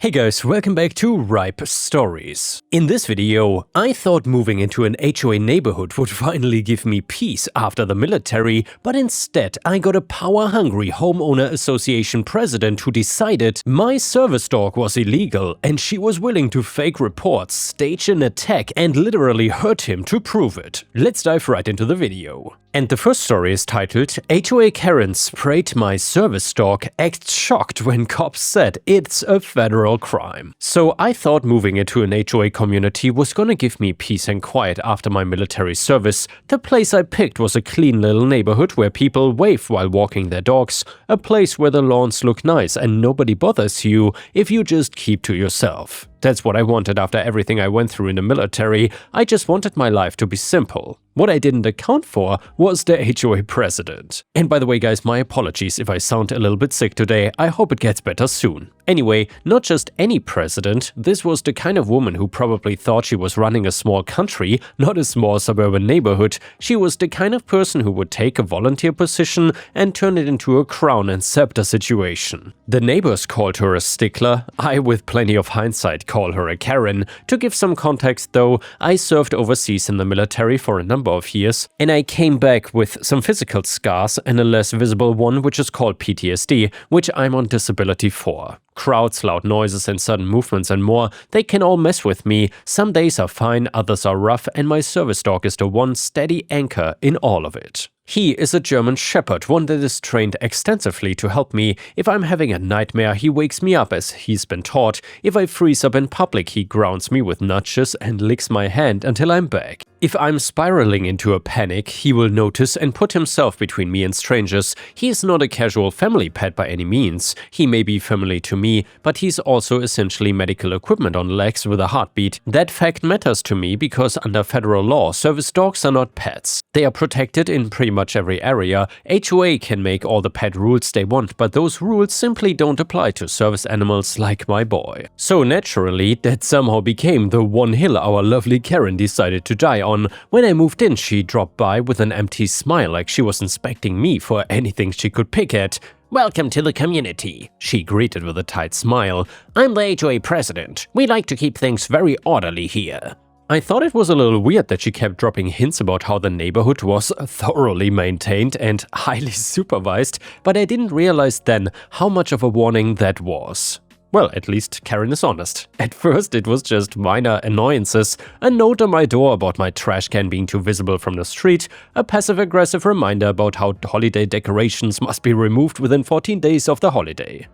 Hey guys, welcome back to Ripe Stories. In this video, I thought moving into an HOA neighborhood would finally give me peace after the military, but instead I got a power-hungry homeowner association president who decided my service dog was illegal and she was willing to fake reports, stage an attack and literally hurt him to prove it. Let's dive right into the video. And the first story is titled HOA Karens sprayed my service dog, acts shocked when cops said it's a federal crime. So I thought moving into an HOA community was gonna give me peace and quiet after my military service. The place I picked was a clean little neighborhood where people wave while walking their dogs, a place where the lawns look nice and nobody bothers you if you just keep to yourself. That's what I wanted after everything I went through in the military. I just wanted my life to be simple. What I didn't account for was the HOA president. And by the way guys, my apologies if I sound a little bit sick today, I hope it gets better soon. Anyway, not just any president, this was the kind of woman who probably thought she was running a small country, not a small suburban neighborhood. She was the kind of person who would take a volunteer position and turn it into a crown and scepter situation. The neighbors called her a stickler. I, with plenty of hindsight, call her a Karen. To give some context though, I served overseas in the military for a number of years, and I came back with some physical scars and a less visible one which is called PTSD, which I'm on disability for. Crowds, loud noises and sudden movements and more, they can all mess with me. Some days are fine, others are rough, and my service dog is the one steady anchor in all of it. He is a German Shepherd, one that is trained extensively to help me. If I'm having a nightmare, he wakes me up as he's been taught. If I freeze up in public, he grounds me with nudges and licks my hand until I'm back. If I'm spiraling into a panic, he will notice and put himself between me and strangers. He is not a casual family pet by any means. He may be family to me, but he's also essentially medical equipment on legs with a heartbeat. That fact matters to me because under federal law, service dogs are not pets. They are protected in pretty much every area. HOA can make all the pet rules they want, but those rules simply don't apply to service animals like my boy. So naturally, that somehow became the one hill our lovely Karen decided to die on. When I moved in, she dropped by with an empty smile like she was inspecting me for anything she could pick at. "Welcome to the community," she greeted with a tight smile. "I'm the HOA president. We like to keep things very orderly here." I thought it was a little weird that she kept dropping hints about how the neighborhood was thoroughly maintained and highly supervised, but I didn't realize then how much of a warning that was. Well, at least Karen is honest. At first it was just minor annoyances, a note on my door about my trash can being too visible from the street, a passive-aggressive reminder about how holiday decorations must be removed within 14 days of the holiday.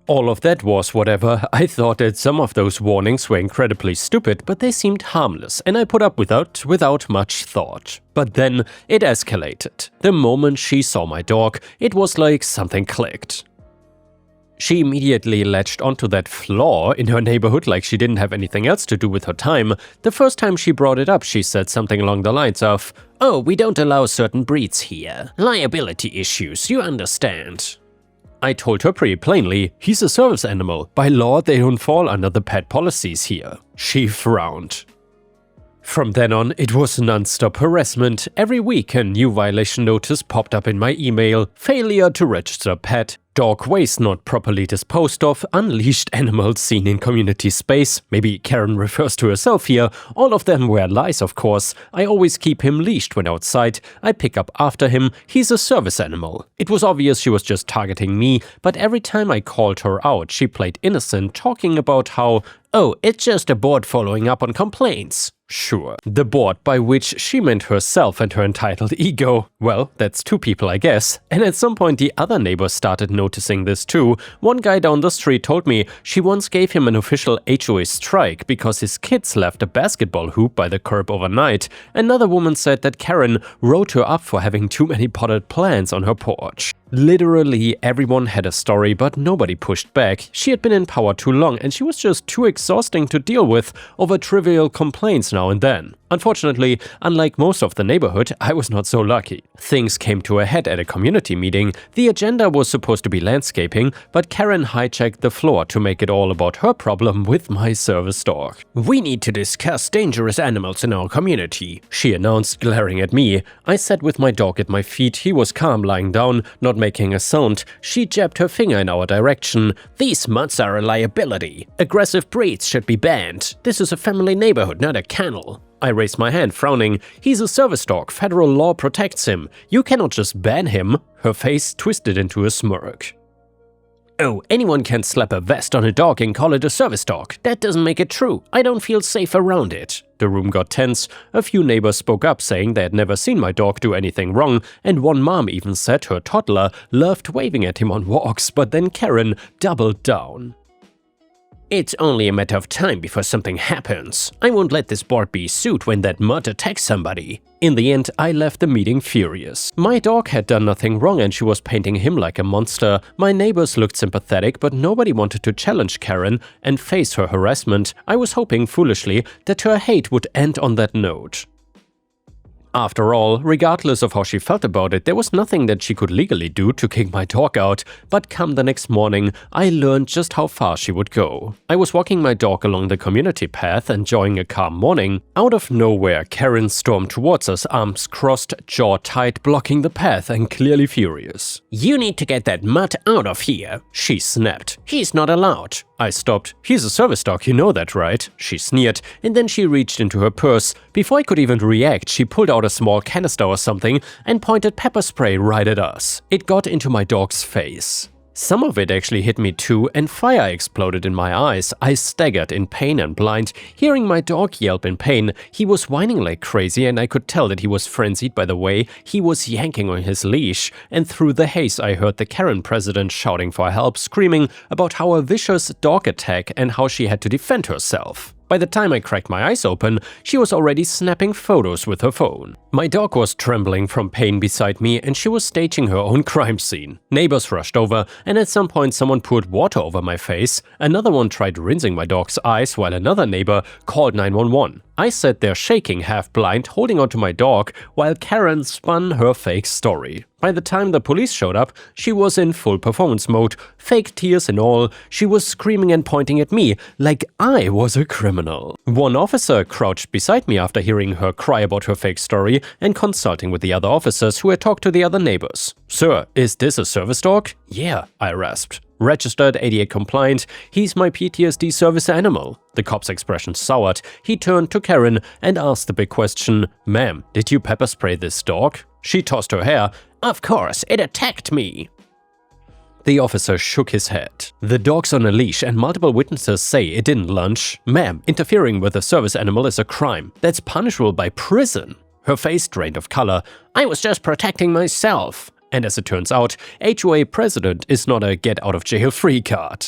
All of that was whatever. I thought that some of those warnings were incredibly stupid, but they seemed harmless, and I put up without much thought. But then it escalated. The moment she saw my dog, it was like something clicked. She immediately latched onto that flaw in her neighborhood like she didn't have anything else to do with her time. The first time she brought it up, she said something along the lines of, "Oh, we don't allow certain breeds here. Liability issues, you understand." I told her pretty plainly, he's a service animal. By law, they don't fall under the pet policies here. She frowned. From then on, it was non-stop harassment. Every week a new violation notice popped up in my email. Failure to register pet, dog waste not properly disposed of, unleashed animals seen in community space. Maybe Karen refers to herself here. All of them were lies, of course. I always keep him leashed when outside. I pick up after him. He's a service animal. It was obvious she was just targeting me, but every time I called her out, she played innocent, talking about how, "Oh, it's just a board following up on complaints." Sure, the board by which she meant herself and her entitled ego. Well, that's two people, I guess. And at some point the other neighbors started noticing this too. One guy down the street told me she once gave him an official HOA strike because his kids left a basketball hoop by the curb overnight. Another woman said that Karen wrote her up for having too many potted plants on her porch. Literally everyone had a story, but nobody pushed back. She had been in power too long and she was just too exhausting to deal with over trivial complaints now and then. Unfortunately, unlike most of the neighborhood, I was not so lucky. Things came to a head at a community meeting. The agenda was supposed to be landscaping, but Karen hijacked the floor to make it all about her problem with my service dog. "We need to discuss dangerous animals in our community," she announced, glaring at me. I sat with my dog at my feet. He was calm, lying down, not making a sound. She jabbed her finger in our direction. "These mutts are a liability. Aggressive breeds should be banned. This is a family neighborhood, not a kennel." I raised my hand, frowning. "He's a service dog. Federal law protects him. You cannot just ban him." Her face twisted into a smirk. "Oh, anyone can slap a vest on a dog and call it a service dog. That doesn't make it true. I don't feel safe around it." The room got tense. A few neighbors spoke up, saying they had never seen my dog do anything wrong, and one mom even said her toddler loved waving at him on walks, but then Karen doubled down. "It's only a matter of time before something happens. I won't let this board be sued when that mutt attacks somebody." In the end, I left the meeting furious. My dog had done nothing wrong and she was painting him like a monster. My neighbors looked sympathetic, but nobody wanted to challenge Karen and face her harassment. I was hoping foolishly that her hate would end on that note. After all, regardless of how she felt about it, there was nothing that she could legally do to kick my dog out, but come the next morning, I learned just how far she would go. I was walking my dog along the community path, enjoying a calm morning. Out of nowhere, Karen stormed towards us, arms crossed, jaw tight, blocking the path and clearly furious. "You need to get that mutt out of here," she snapped. "He's not allowed." I stopped. "He's a service dog, you know that, right?" She sneered, and then she reached into her purse. Before I could even react, she pulled out a small canister or something and pointed pepper spray right at us. It got into my dog's face. Some of it actually hit me too, and fire exploded in my eyes. I staggered in pain and blind. Hearing my dog yelp in pain, he was whining like crazy, and I could tell that he was frenzied by the way he was yanking on his leash. And through the haze, I heard the Karen president shouting for help, screaming about how a vicious dog attack and how she had to defend herself. By the time I cracked my eyes open, she was already snapping photos with her phone. My dog was trembling from pain beside me, and she was staging her own crime scene. Neighbors rushed over, and at some point someone poured water over my face. Another one tried rinsing my dog's eyes, while another neighbor called 911. I sat there shaking, half blind, holding onto my dog, while Karen spun her fake story. By the time the police showed up, she was in full performance mode, fake tears and all. She was screaming and pointing at me like I was a criminal. One officer crouched beside me after hearing her cry about her fake story and consulting with the other officers who had talked to the other neighbors. "Sir, is this a service dog?" "Yeah," I rasped. "Registered, ADA compliant, he's my PTSD service animal." The cop's expression soured. He turned to Karen and asked the big question, "Ma'am, did you pepper spray this dog?" She tossed her hair. "Of course, it attacked me." The officer shook his head. "The dog's on a leash and multiple witnesses say it didn't lunge. Ma'am, interfering with a service animal is a crime. That's punishable by prison." Her face drained of color. "I was just protecting myself." And as it turns out, HOA president is not a get-out-of-jail-free card.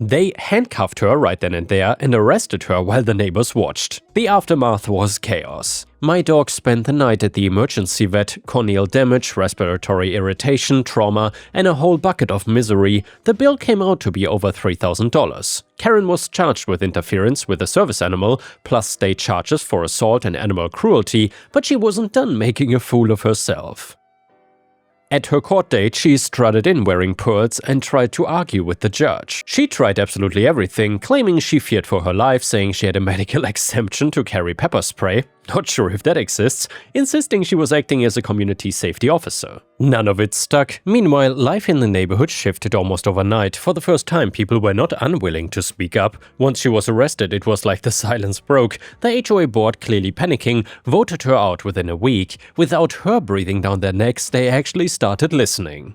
They handcuffed her right then and there and arrested her while the neighbors watched. The aftermath was chaos. My dog spent the night at the emergency vet, corneal damage, respiratory irritation, trauma, and a whole bucket of misery. The bill came out to be over $3,000. Karen was charged with interference with a service animal, plus state charges for assault and animal cruelty, but she wasn't done making a fool of herself. At her court date, she strutted in wearing pearls and tried to argue with the judge. She tried absolutely everything, claiming she feared for her life, saying she had a medical exemption to carry pepper spray, not sure if that exists, insisting she was acting as a community safety officer. None of it stuck. Meanwhile, life in the neighborhood shifted almost overnight. For the first time, people were not unwilling to speak up. Once she was arrested, it was like the silence broke. The HOA board, clearly panicking, voted her out within a week. Without her breathing down their necks, they actually started listening.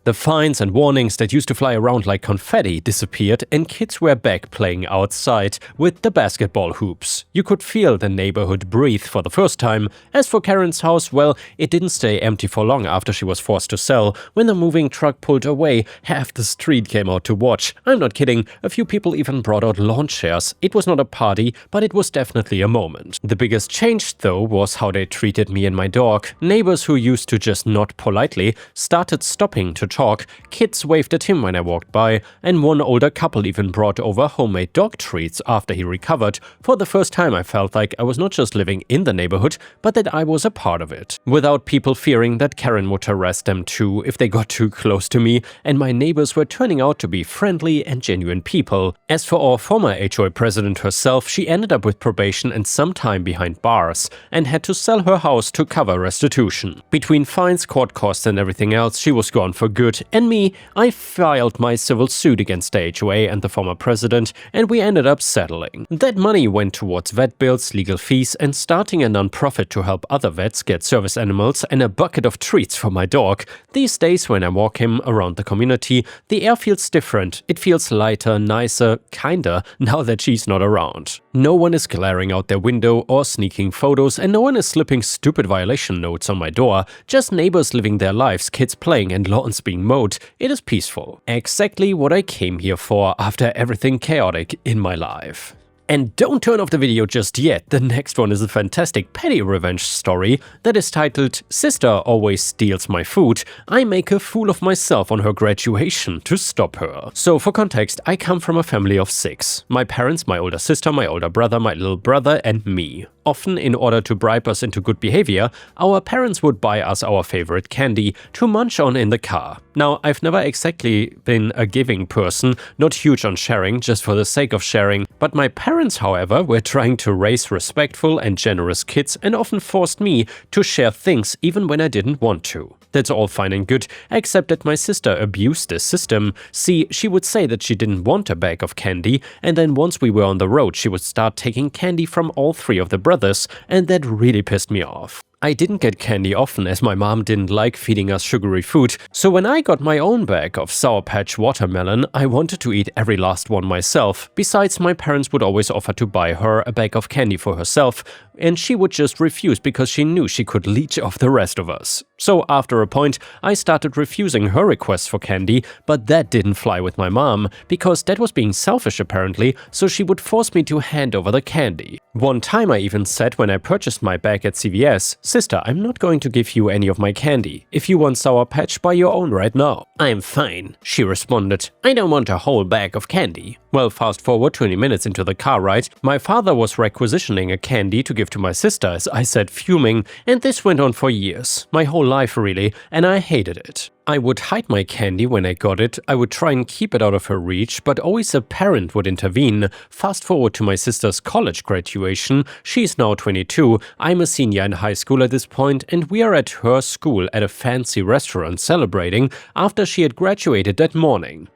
The fines and warnings that used to fly around like confetti disappeared, and kids were back playing outside with the basketball hoops. You could feel the neighborhood breathe for the first time. As for Karen's house, well, it didn't stay empty for long after she was forced to sell. When the moving truck pulled away, half the street came out to watch. I'm not kidding, a few people even brought out lawn chairs. It was not a party, but it was definitely a moment. The biggest change, though, was how they treated me and my dog. Neighbors who used to just nod politely started stopping to talk, kids waved at him when I walked by, and one older couple even brought over homemade dog treats after he recovered. For the first time I felt like I was not just living in the neighborhood, but that I was a part of it. Without people fearing that Karen would harass them too if they got too close to me, and my neighbors were turning out to be friendly and genuine people. As for our former HOA president herself, she ended up with probation and some time behind bars, and had to sell her house to cover restitution. Between fines, court costs and everything else, she was gone for good, and me, I filed my civil suit against the HOA and the former president, and we ended up settling. That money went towards vet bills, legal fees, and starting a non-profit to help other vets get service animals and a bucket of treats for my dog. These days when I walk him around the community, the air feels different. It feels lighter, nicer, kinder, now that she's not around. No one is glaring out their window or sneaking photos, and no one is slipping stupid violation notes on my door. Just neighbors living their lives, kids playing and lawns being mowed. It is peaceful. Exactly what I came here for after everything chaotic in my life. And don't turn off the video just yet, the next one is a fantastic petty revenge story that is titled "Sister Always Steals My Food. I Make a Fool of Myself on Her Graduation to Stop Her." So for context, I come from a family of 6. My parents, my older sister, my older brother, my little brother and me. Often, in order to bribe us into good behavior, our parents would buy us our favorite candy to munch on in the car. Now, I've never exactly been a giving person, not huge on sharing just for the sake of sharing, but my parents, however, were trying to raise respectful and generous kids and often forced me to share things even when I didn't want to. That's all fine and good, except that my sister abused this system. See, she would say that she didn't want a bag of candy, and then once we were on the road, she would start taking candy from all 3 of the brothers, and that really pissed me off. I didn't get candy often as my mom didn't like feeding us sugary food, so when I got my own bag of Sour Patch watermelon, I wanted to eat every last one myself. Besides, my parents would always offer to buy her a bag of candy for herself, and she would just refuse because she knew she could leech off the rest of us. So after a point, I started refusing her requests for candy, but that didn't fly with my mom, because that was being selfish apparently, so she would force me to hand over the candy. One time I even said when I purchased my bag at CVS, "Sister, I'm not going to give you any of my candy. If you want Sour Patch, buy your own right now." "I'm fine," she responded. "I don't want a whole bag of candy." Well, fast forward 20 minutes into the car ride, my father was requisitioning a candy to give to my sister, as I said, fuming, and this went on for years. My whole life really, and I hated it. I would hide my candy when I got it, I would try and keep it out of her reach, but always a parent would intervene. Fast forward to my sister's college graduation, she's now 22, I'm a senior in high school at this point, and we are at her school at a fancy restaurant celebrating after she had graduated that morning.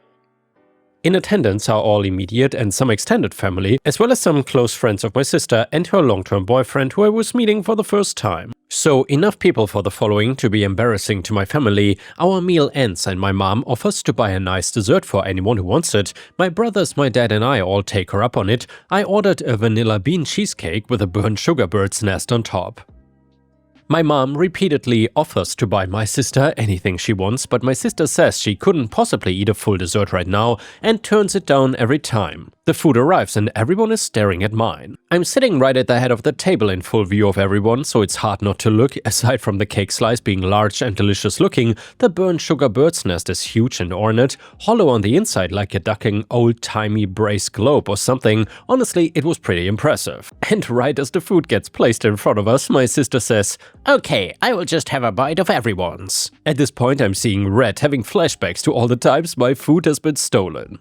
In attendance are all immediate and some extended family, as well as some close friends of my sister and her long-term boyfriend who I was meeting for the first time. So enough people for the following to be embarrassing to my family. Our meal ends and my mom offers to buy a nice dessert for anyone who wants it. My brothers, my dad and I all take her up on it. I ordered a vanilla bean cheesecake with a burnt sugar bird's nest on top. My mom repeatedly offers to buy my sister anything she wants, but my sister says she couldn't possibly eat a full dessert right now and turns it down every time. The food arrives and everyone is staring at mine. I'm sitting right at the head of the table in full view of everyone, so it's hard not to look. Aside from the cake slice being large and delicious looking, the burnt sugar bird's nest is huge and ornate, hollow on the inside like a ducking old-timey brass globe or something. Honestly, it was pretty impressive. And right as the food gets placed in front of us, my sister says, "Okay, I will just have a bite of everyone's." At this point I'm seeing red, having flashbacks to all the times my food has been stolen.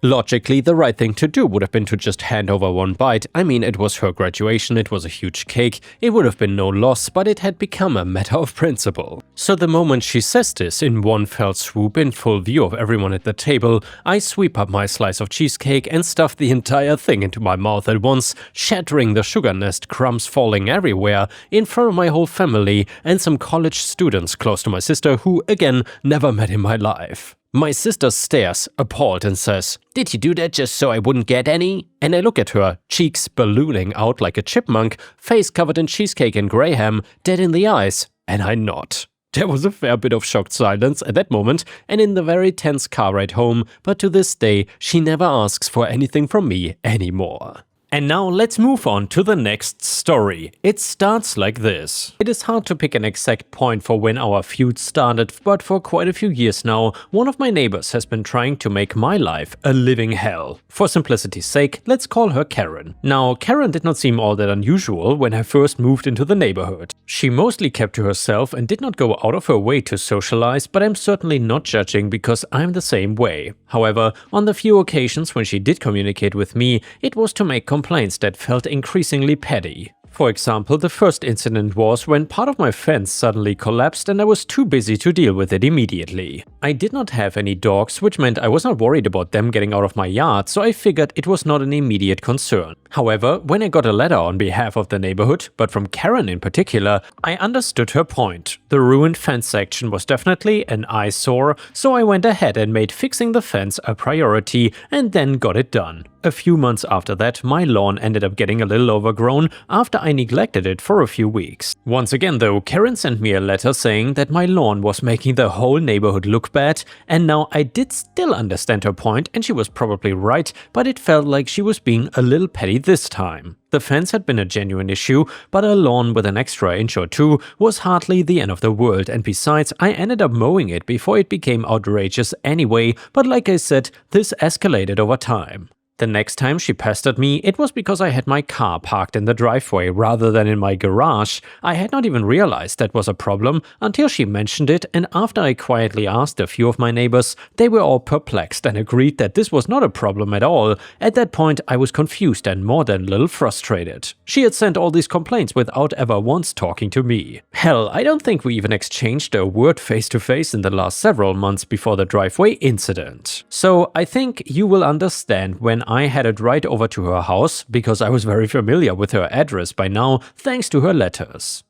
Logically, the right thing to do would have been to just hand over one bite. I mean, it was her graduation, it was a huge cake, it would have been no loss, but it had become a matter of principle. So the moment she says this, in one fell swoop, in full view of everyone at the table, I sweep up my slice of cheesecake and stuff the entire thing into my mouth at once, shattering the sugar nest, crumbs falling everywhere, in front of my whole family and some college students close to my sister who, again, never met in my life. My sister stares, appalled, and says, "Did you do that just so I wouldn't get any?" And I look at her, cheeks ballooning out like a chipmunk, face covered in cheesecake and graham, dead in the eyes, and I nod. There was a fair bit of shocked silence at that moment and in the very tense car ride home, but to this day, she never asks for anything from me anymore. And now let's move on to the next story. It starts like this. It is hard to pick an exact point for when our feud started, but for quite a few years now, one of my neighbors has been trying to make my life a living hell. For simplicity's sake, let's call her Karen. Now, Karen did not seem all that unusual when I first moved into the neighborhood. She mostly kept to herself and did not go out of her way to socialize, but I'm certainly not judging because I'm the same way. However, on the few occasions when she did communicate with me, it was to make complaints that felt increasingly petty. For example, the first incident was when part of my fence suddenly collapsed and I was too busy to deal with it immediately. I did not have any dogs, which meant I was not worried about them getting out of my yard, so I figured it was not an immediate concern. However, when I got a letter on behalf of the neighborhood, but from Karen in particular, I understood her point. The ruined fence section was definitely an eyesore, so I went ahead and made fixing the fence a priority and then got it done. A few months after that, my lawn ended up getting a little overgrown after I neglected it for a few weeks. Once again though, Karen sent me a letter saying that my lawn was making the whole neighborhood look bad, and now I did still understand her point and she was probably right, but it felt like she was being a little petty this time. The fence had been a genuine issue, but a lawn with an extra inch or two was hardly the end of the world, and besides, I ended up mowing it before it became outrageous anyway, but like I said, this escalated over time. The next time she pestered me, it was because I had my car parked in the driveway rather than in my garage. I had not even realized that was a problem until she mentioned it, and after I quietly asked a few of my neighbors, they were all perplexed and agreed that this was not a problem at all. At that point, I was confused and more than a little frustrated. She had sent all these complaints without ever once talking to me. Hell, I don't think we even exchanged a word face to face in the last several months before the driveway incident. So I think you will understand when I headed right over to her house, because I was very familiar with her address by now thanks to her letters.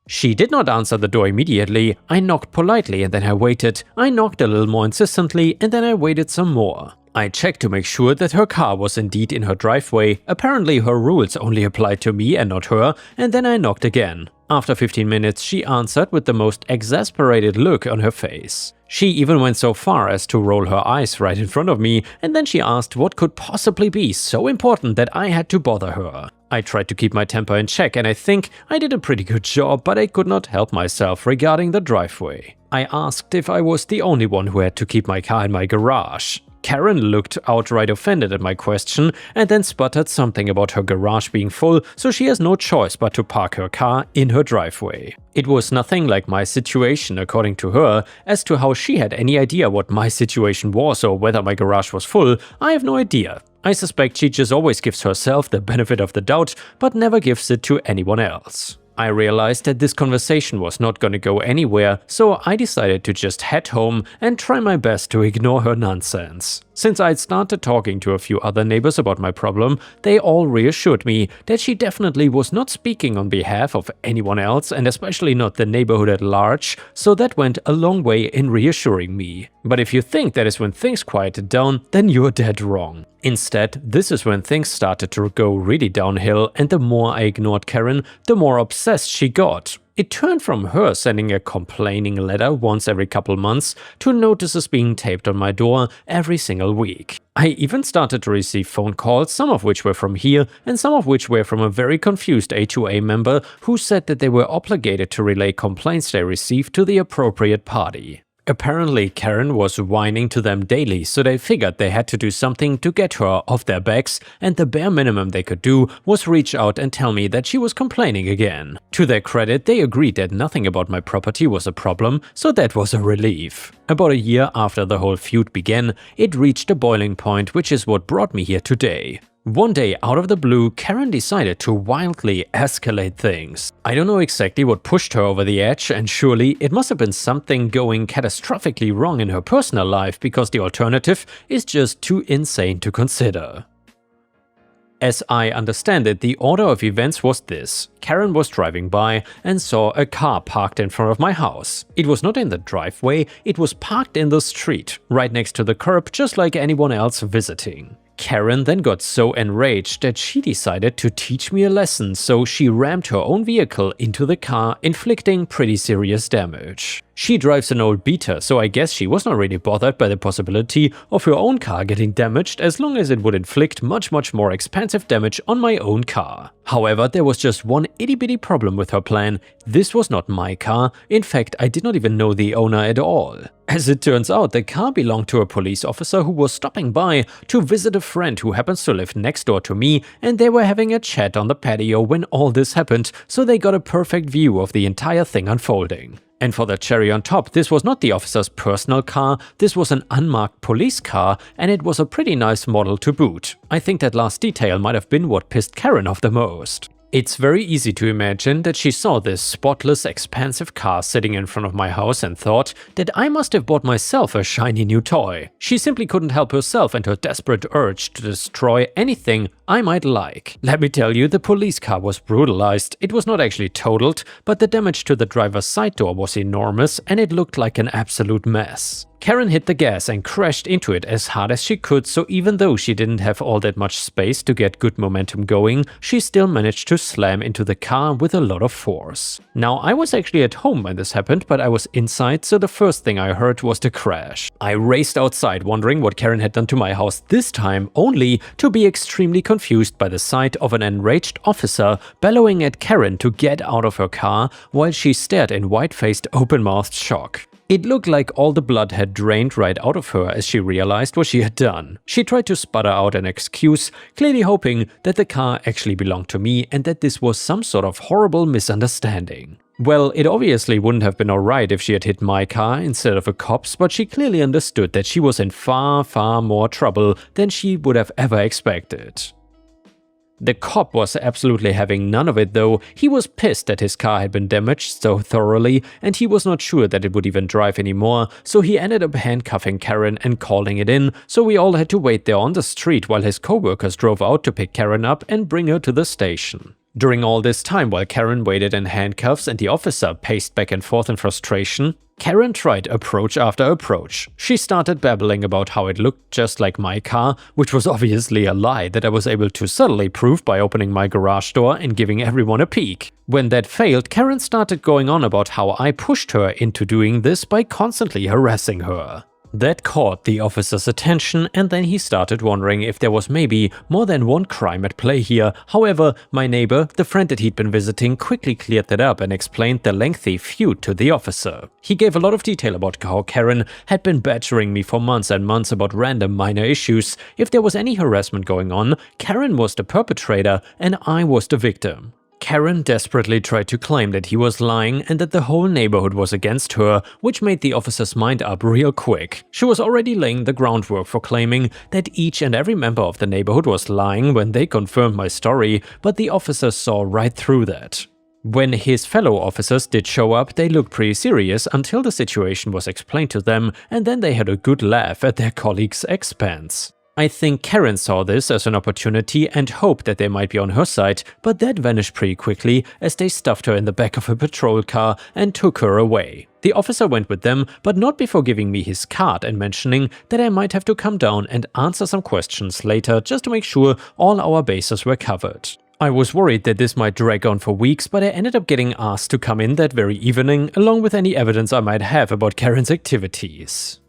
She did not answer the door immediately. I knocked politely and then I waited. I knocked a little more insistently and then I waited some more. I checked to make sure that her car was indeed in her driveway. Apparently her rules only applied to me and not her, and then I knocked again. After 15 minutes, she answered with the most exasperated look on her face. She even went so far as to roll her eyes right in front of me, and then she asked what could possibly be so important that I had to bother her. I tried to keep my temper in check, and I think I did a pretty good job, but I could not help myself regarding the driveway. I asked if I was the only one who had to keep my car in my garage. Karen looked outright offended at my question and then sputtered something about her garage being full, so she has no choice but to park her car in her driveway. It was nothing like my situation according to her. As to how she had any idea what my situation was or whether my garage was full, I have no idea. I suspect she just always gives herself the benefit of the doubt, but never gives it to anyone else. I realized that this conversation was not going to go anywhere, so I decided to just head home and try my best to ignore her nonsense. Since I'd started talking to a few other neighbors about my problem, they all reassured me that she definitely was not speaking on behalf of anyone else and especially not the neighborhood at large, so that went a long way in reassuring me. But if you think that is when things quieted down, then you're dead wrong. Instead, this is when things started to go really downhill, and the more I ignored Karen, the more obsessed she got. It turned from her sending a complaining letter once every couple months to notices being taped on my door every single week. I even started to receive phone calls, some of which were from here and some of which were from a very confused HOA member who said that they were obligated to relay complaints they received to the appropriate party. Apparently, Karen was whining to them daily, so they figured they had to do something to get her off their backs, and the bare minimum they could do was reach out and tell me that she was complaining again. To their credit, they agreed that nothing about my property was a problem, so that was a relief. About a year after the whole feud began, it reached a boiling point, which is what brought me here today. One day, out of the blue, Karen decided to wildly escalate things. I don't know exactly what pushed her over the edge, and surely it must have been something going catastrophically wrong in her personal life, because the alternative is just too insane to consider. As I understand it, the order of events was this. Karen was driving by and saw a car parked in front of my house. It was not in the driveway, it was parked in the street, right next to the curb, just like anyone else visiting. Karen then got so enraged that she decided to teach me a lesson, so she rammed her own vehicle into the car, inflicting pretty serious damage. She drives an old beater, so I guess she was not really bothered by the possibility of her own car getting damaged as long as it would inflict much more expensive damage on my own car. However, there was just one itty-bitty problem with her plan. This was not my car. In fact, I did not even know the owner at all. As it turns out, the car belonged to a police officer who was stopping by to visit a friend who happens to live next door to me, and they were having a chat on the patio when all this happened, so they got a perfect view of the entire thing unfolding. And for the cherry on top, this was not the officer's personal car, this was an unmarked police car, and it was a pretty nice model to boot. I think that last detail might have been what pissed Karen off the most. It's very easy to imagine that she saw this spotless, expensive car sitting in front of my house and thought that I must have bought myself a shiny new toy. She simply couldn't help herself and her desperate urge to destroy anything I might like. Let me tell you, the police car was brutalized. It was not actually totaled, but the damage to the driver's side door was enormous and it looked like an absolute mess. Karen hit the gas and crashed into it as hard as she could, so even though she didn't have all that much space to get good momentum going, she still managed to slam into the car with a lot of force. Now, I was actually at home when this happened, but I was inside, so the first thing I heard was the crash. I raced outside wondering what Karen had done to my house this time, only to be extremely confused by the sight of an enraged officer bellowing at Karen to get out of her car while she stared in white-faced, open-mouthed shock. It looked like all the blood had drained right out of her as she realized what she had done. She tried to sputter out an excuse, clearly hoping that the car actually belonged to me and that this was some sort of horrible misunderstanding. Well, it obviously wouldn't have been alright if she had hit my car instead of a cop's, but she clearly understood that she was in far more trouble than she would have ever expected. The cop was absolutely having none of it though. He was pissed that his car had been damaged so thoroughly and he was not sure that it would even drive anymore, so he ended up handcuffing Karen and calling it in, so we all had to wait there on the street while his co-workers drove out to pick Karen up and bring her to the station. During all this time, while Karen waited in handcuffs and the officer paced back and forth in frustration, Karen tried approach after approach. She started babbling about how it looked just like my car, which was obviously a lie that I was able to subtly prove by opening my garage door and giving everyone a peek. When that failed, Karen started going on about how I pushed her into doing this by constantly harassing her. That caught the officer's attention, and then he started wondering if there was maybe more than one crime at play here. However, my neighbor, the friend that he'd been visiting, quickly cleared that up and explained the lengthy feud to the officer. He gave a lot of detail about how Karen had been badgering me for months and months about random minor issues. If there was any harassment going on, Karen was the perpetrator and I was the victim. Karen desperately tried to claim that he was lying and that the whole neighborhood was against her, which made the officer's mind up real quick. She was already laying the groundwork for claiming that each and every member of the neighborhood was lying when they confirmed my story, but the officer saw right through that. When his fellow officers did show up, they looked pretty serious until the situation was explained to them, and then they had a good laugh at their colleagues' expense. I think Karen saw this as an opportunity and hoped that they might be on her side, but that vanished pretty quickly as they stuffed her in the back of a patrol car and took her away. The officer went with them, but not before giving me his card and mentioning that I might have to come down and answer some questions later just to make sure all our bases were covered. I was worried that this might drag on for weeks, but I ended up getting asked to come in that very evening, along with any evidence I might have about Karen's activities.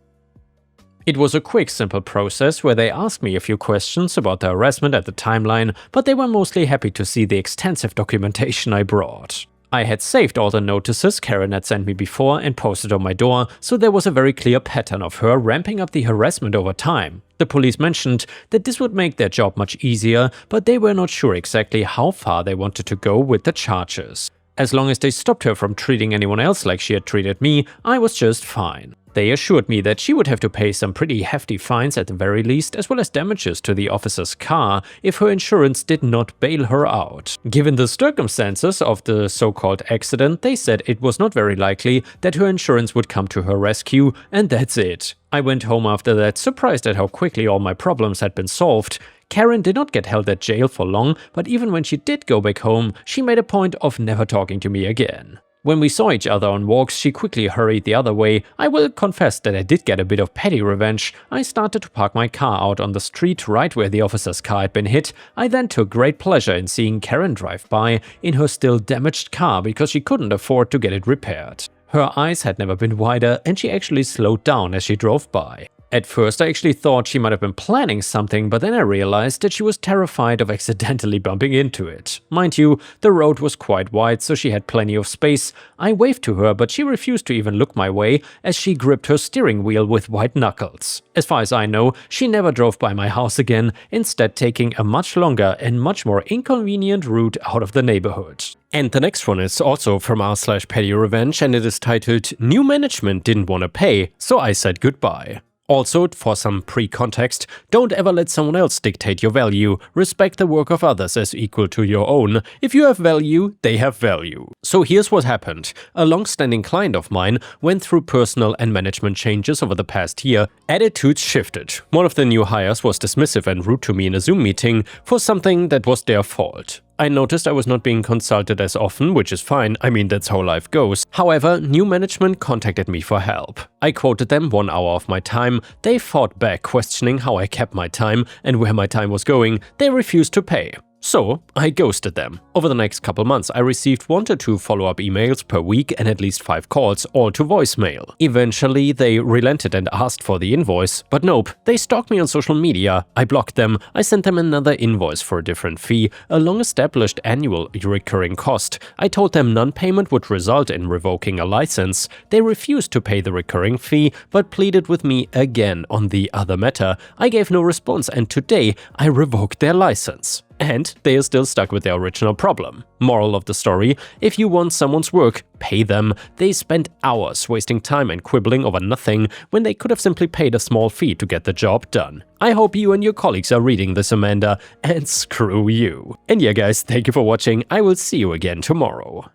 It was a quick, simple process where they asked me a few questions about the harassment and the timeline, but they were mostly happy to see the extensive documentation I brought. I had saved all the notices Karen had sent me before and posted on my door, so there was a very clear pattern of her ramping up the harassment over time. The police mentioned that this would make their job much easier, but they were not sure exactly how far they wanted to go with the charges. As long as they stopped her from treating anyone else like she had treated me, I was just fine. They assured me that she would have to pay some pretty hefty fines at the very least, as well as damages to the officer's car if her insurance did not bail her out. Given the circumstances of the so-called accident, they said it was not very likely that her insurance would come to her rescue, and that's it. I went home after that, surprised at how quickly all my problems had been solved. Karen did not get held at jail for long, but even when she did go back home, she made a point of never talking to me again. When we saw each other on walks, she quickly hurried the other way. I will confess that I did get a bit of petty revenge. I started to park my car out on the street right where the officer's car had been hit. I then took great pleasure in seeing Karen drive by in her still damaged car because she couldn't afford to get it repaired. Her eyes had never been wider, and she actually slowed down as she drove by. At first, I actually thought she might have been planning something, but then I realized that she was terrified of accidentally bumping into it. Mind you, the road was quite wide, so she had plenty of space. I waved to her, but she refused to even look my way as she gripped her steering wheel with white knuckles. As far as I know, she never drove by my house again, instead taking a much longer and much more inconvenient route out of the neighborhood. And the next one is also from r/petty revenge, and it is titled "New Management Didn't Want to Pay, so I Said Goodbye." Also, for some pre-context, don't ever let someone else dictate your value. Respect the work of others as equal to your own. If you have value, they have value. So here's what happened. A long-standing client of mine went through personal and management changes over the past year. Attitudes shifted. One of the new hires was dismissive and rude to me in a Zoom meeting for something that was their fault. I noticed I was not being consulted as often, which is fine, I mean that's how life goes. However, new management contacted me for help. I quoted them 1 hour of my time, they fought back questioning how I kept my time and where my time was going, they refused to pay. So, I ghosted them. Over the next couple months, I received 1 to 2 follow-up emails per week and at least 5 calls, all to voicemail. Eventually, they relented and asked for the invoice, but nope, they stalked me on social media. I blocked them, I sent them another invoice for a different fee, a long-established annual recurring cost. I told them non-payment would result in revoking a license. They refused to pay the recurring fee, but pleaded with me again on the other matter. I gave no response, and today I revoked their license. And they are still stuck with their original problem. Moral of the story, if you want someone's work, pay them. They spend hours wasting time and quibbling over nothing when they could have simply paid a small fee to get the job done. I hope you and your colleagues are reading this, Amanda, and screw you. And yeah guys, thank you for watching, I will see you again tomorrow.